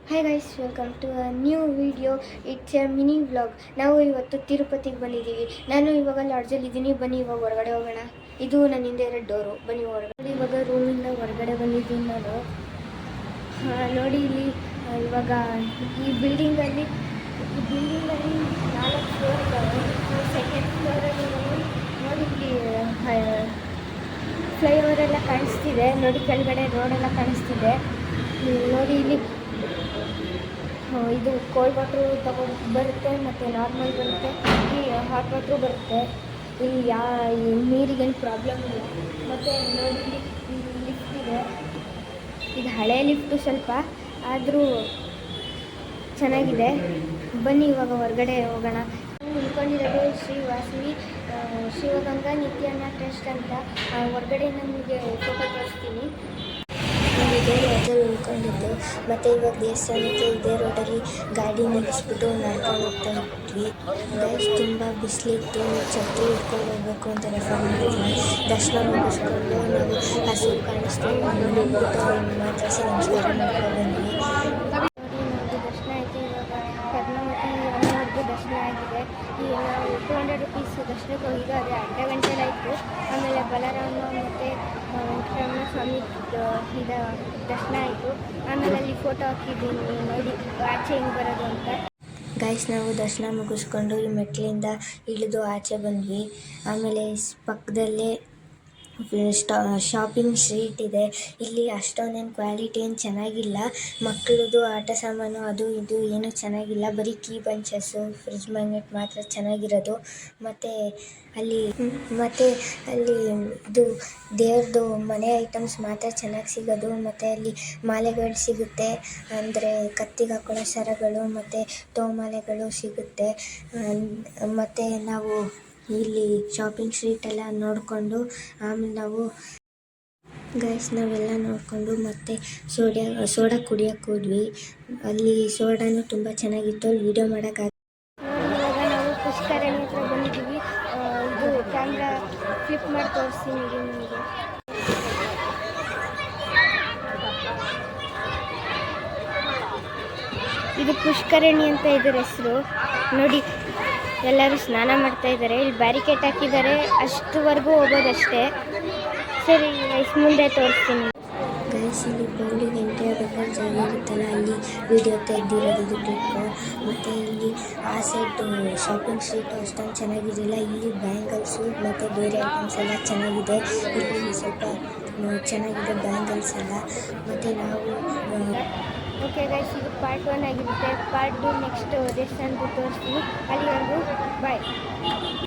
Hi guys, welcome to a new video. It's a mini vlog. ನಾವು ಇವತ್ತು ತಿರುಪತಿಗೆ ಬಂದಿದ್ದೀವಿ. ನಾನು ಇವಾಗ ಲಾಡ್ಜಲ್ಲಿದ್ದೀನಿ. ಬನ್ನಿ ಇವಾಗ ಹೊರಗಡೆ ಹೋಗೋಣ. ಇದು ನನ್ನ ಹಿಂದೆ ಎರಡು ಡೋರು. ಬನ್ನಿ ಹೊರಗಡೆ. ಇವಾಗ ರೂಮಿಂದ ಹೊರಗಡೆ ಬಂದಿದ್ದೀನಿ ನಾನು. ನೋಡಿ ಇಲ್ಲಿ ಇವಾಗ ಈ ಬಿಲ್ಡಿಂಗಲ್ಲಿ 4 ಫ್ಲೋರ್ ಇದ್ದಾವೆ. ಸೆಕೆಂಡ್ ಫ್ಲೋರಲ್ಲಿ ನೋಡಿ ಇಲ್ಲಿ ಫ್ಲೈಓವರ್ ಎಲ್ಲ ಕಾಣಿಸ್ತಿದೆ. ನೋಡಿ ಕೆಳಗಡೆ ರೋಡೆಲ್ಲ ಕಾಣಿಸ್ತಿದೆ. ನೋಡಿ ಇಲ್ಲಿ ಇದು ಕೋಲ್ಡ್ ವಾಟ್ರು ಬರುತ್ತೆ ಮತ್ತು ನಾರ್ಮಲ್ ಬರುತ್ತೆ. ಈ ಹಾಟ್ ವಾಟ್ರು ಬರುತ್ತೆ. ಇಲ್ಲಿ ನೀರಿಗೇನು ಪ್ರಾಬ್ಲಮ್ ಇಲ್ಲ. ಮತ್ತು ನೋಡಿ ಇಲ್ಲಿ ಲಿಫ್ಟ್ ಇದೆ. ಇದು ಹಳೆ ಲಿಫ್ಟು ಸ್ವಲ್ಪ, ಆದರೂ ಚೆನ್ನಾಗಿದೆ. ಬನ್ನಿ ಇವಾಗ ಹೊರಗಡೆ ಹೋಗೋಣ. ಉಳ್ಕೊಂಡಿರೋದು ಶ್ರೀ ವಾಸವಿ ಶಿವಗಂಗಾ ನಿತ್ಯಾನ್ನ ಟ್ರಸ್ಟ್ ಅಂತ. ಹೊರಗಡೆ ನಮಗೆ ಫೋಟೋ ತೋರಿಸ್ತೀನಿ. ಇದೇ ರೋಡಲ್ಲಿ ಉಳ್ಕೊಂಡಿದ್ದು. ಮತ್ತು ಇವಾಗ ದೇವಸ್ಥಾನಕ್ಕೆ ಇದೇ ರೋಡಲ್ಲಿ ಗಾಡಿ ನಿಲ್ಲಿಸ್ಬಿಟ್ಟು ನಡ್ಕೊಂಡು ಹೋಗ್ತಾ ಇದ್ವಿ. ಗೈಸ್ ತುಂಬ ಬಿಸಿಲಿತ್ತು. ಛತ್ರಿ ಹಿಡ್ಕೊಂಡು ಹೋಗ್ಬೇಕು ಅಂತ ರೆಫರ್ ಮಾಡಿದ್ವಿ. ದರ್ಶನ ಮುಗಿಸ್ಕೊಂಡು ನಾವು ಹಸು ಕಾಣಿಸ್ತೀವಿ ಅಂದ್ಬಿಟ್ಟು ಮಾತಾಡಿಸಿ ನಮಸ್ಕಾರ ಮಾಡ್ಕೊಂಡು ಬಂದ್ವಿ. ನೋಡಿ ದರ್ಶನ ಆಯಿತು. ಇವಾಗ ಪದ್ಮಾವತಿ ದರ್ಶನ ಆಗಿದೆ. ಈಗ ನಾವು 200 ರೂಪೀಸ್ ದರ್ಶನಕ್ಕೆ ಹೋಗಿದ್ದು, ಅದೇ ಅರ್ಧ ಗಂಟೆಲಾಯಿತು. ಆಮೇಲೆ ಬಲರಾಮ ಮತ್ತು ವೆಂಕಟರಮಣ ಸ್ವಾಮಿ ಇದು ದರ್ಶನ ಆಯಿತು. ಆಮೇಲೆ ಅಲ್ಲಿ ಫೋಟೋ ಹಾಕಿದ್ದೀನಿ ನೋಡಿ ಆಚೆ ಹೆಂಗೆ ಬರೋದು ಅಂತ. ಗೈಸ್, ನಾವು ದರ್ಶನ ಮುಗಿಸ್ಕೊಂಡು ಈ ಮೆಟ್ಲಿಂದ ಇಳಿದು ಆಚೆ ಬಂದ್ವಿ. ಆಮೇಲೆ ಪಕ್ಕದಲ್ಲೇ ಶಾಪಿಂಗ್ ಸ್ಟ್ರೀಟ್ ಇದೆ. ಇಲ್ಲಿ ಅಷ್ಟೊಂದೇನು ಕ್ವಾಲಿಟಿ ಏನು ಚೆನ್ನಾಗಿಲ್ಲ. ಮಕ್ಕಳದು ಆಟ ಸಾಮಾನು ಅದು ಇದು ಏನೂ ಚೆನ್ನಾಗಿಲ್ಲ. ಬರೀ ಕೀ ಬಂಚಸ್ಸು, ಫ್ರಿಜ್ ಮ್ಯಾಗ್ನೆಟ್ ಮಾತ್ರ ಚೆನ್ನಾಗಿರೋದು. ಮತ್ತು ಅಲ್ಲಿ ಇದು ದೇವ್ರದ್ದು ಮನೆ ಐಟಮ್ಸ್ ಮಾತ್ರ ಚೆನ್ನಾಗಿ ಸಿಗೋದು. ಮತ್ತು ಅಲ್ಲಿ ಮಾಲೆಗಳು ಸಿಗುತ್ತೆ, ಅಂದರೆ ಕತ್ತಿಗೆ ಹಾಕೊಳ್ಳೋ ಸರಗಳು ಮತ್ತು ತೋಮಾಲೆಗಳು ಸಿಗುತ್ತೆ. ಮತ್ತು ನಾವು ಇಲ್ಲಿ ಶಾಪಿಂಗ್ ಸ್ಟ್ರೀಟೆಲ್ಲ ನೋಡಿಕೊಂಡು ಆಮೇಲೆ ನಾವು ನಾವೆಲ್ಲ ನೋಡಿಕೊಂಡು ಮತ್ತೆ ಸೋಡಾ ಕುಡಿಯೋಕ್ಕೆ ಹೋದ್ವಿ. ಅಲ್ಲಿ ಸೋಡಾನು ತುಂಬ ಚೆನ್ನಾಗಿತ್ತು. ಅಲ್ಲಿ ವೀಡಿಯೋ ಮಾಡೋಕ್ಕಾಗ. ಇವಾಗ ನಾವು ಪುಷ್ಕರಣಿ ಹತ್ರ ಬಂದಿದ್ದೀವಿ. ಇದು ಕ್ಯಾಮ್ರಾ ಫ್ಲಿಪ್ ಮಾಡಿ ತೋರಿಸ್ತೀನಿ ನಿಮಗೆ. ಇದು ಪುಷ್ಕರಣಿ ಅಂತ ಇದರ ಹೆಸರು. ನೋಡಿ ಎಲ್ಲರೂ ಸ್ನಾನ ಮಾಡ್ತಾ ಇದ್ದಾರೆ. ಇಲ್ಲಿ ಬ್ಯಾರಿಕೇಡ್ ಹಾಕಿದ್ದಾರೆ. ಅಷ್ಟುವರೆಗೂ ಹೋಗೋದಷ್ಟೇ. ಸರಿ ಗೈಸ್, ಮುಂದೆ ತೋರಿಸ್ತೀನಿ. ಗೈಸ್, ಇಲ್ಲಿ ಬೌಲಿಗೆ ಎಂಟ್ರಿ ಆಗಬೇಕಾದ್ರೆ ಜಾಗ ಇರುತ್ತಲ್ಲ, ಅಲ್ಲಿ ವಿಡಿಯೋ ತೆಗೆದಿರೋದು ಇದು ಕ್ಲಿಪ್ಪು. ಮತ್ತು ಇಲ್ಲಿ ಆ ಸೈಡ್ ಶಾಪಿಂಗ್ ಸ್ಟ್ರೀಟು ಅಷ್ಟೊಂದು ಚೆನ್ನಾಗಿರಲಿಲ್ಲ. ಇಲ್ಲಿ ಬ್ಯಾಂಗಲ್ಸು ಮತ್ತು ಬೇರೆ ಐಟಮ್ಸ್ ಎಲ್ಲ ಚೆನ್ನಾಗಿದೆ. ಇಲ್ಲಿ ಸ್ವಲ್ಪ ಚೆನ್ನಾಗಿದೆ ಬ್ಯಾಂಗಲ್ಸ್ ಎಲ್ಲ. ಮತ್ತು ನಾವು ಓಕೆ ಗೈಸ್, ಇದು ಪಾರ್ಟ್ 1 ಆಗಿರುತ್ತೆ. ಪಾರ್ಟ್ 2 ನೆಕ್ಸ್ಟ್ ದೇವಸ್ಥಾನದ್ದು ತೋರಿಸ್ತೀನಿ. ಅಲ್ಲಿವರೆಗೂ ಬಾಯ್.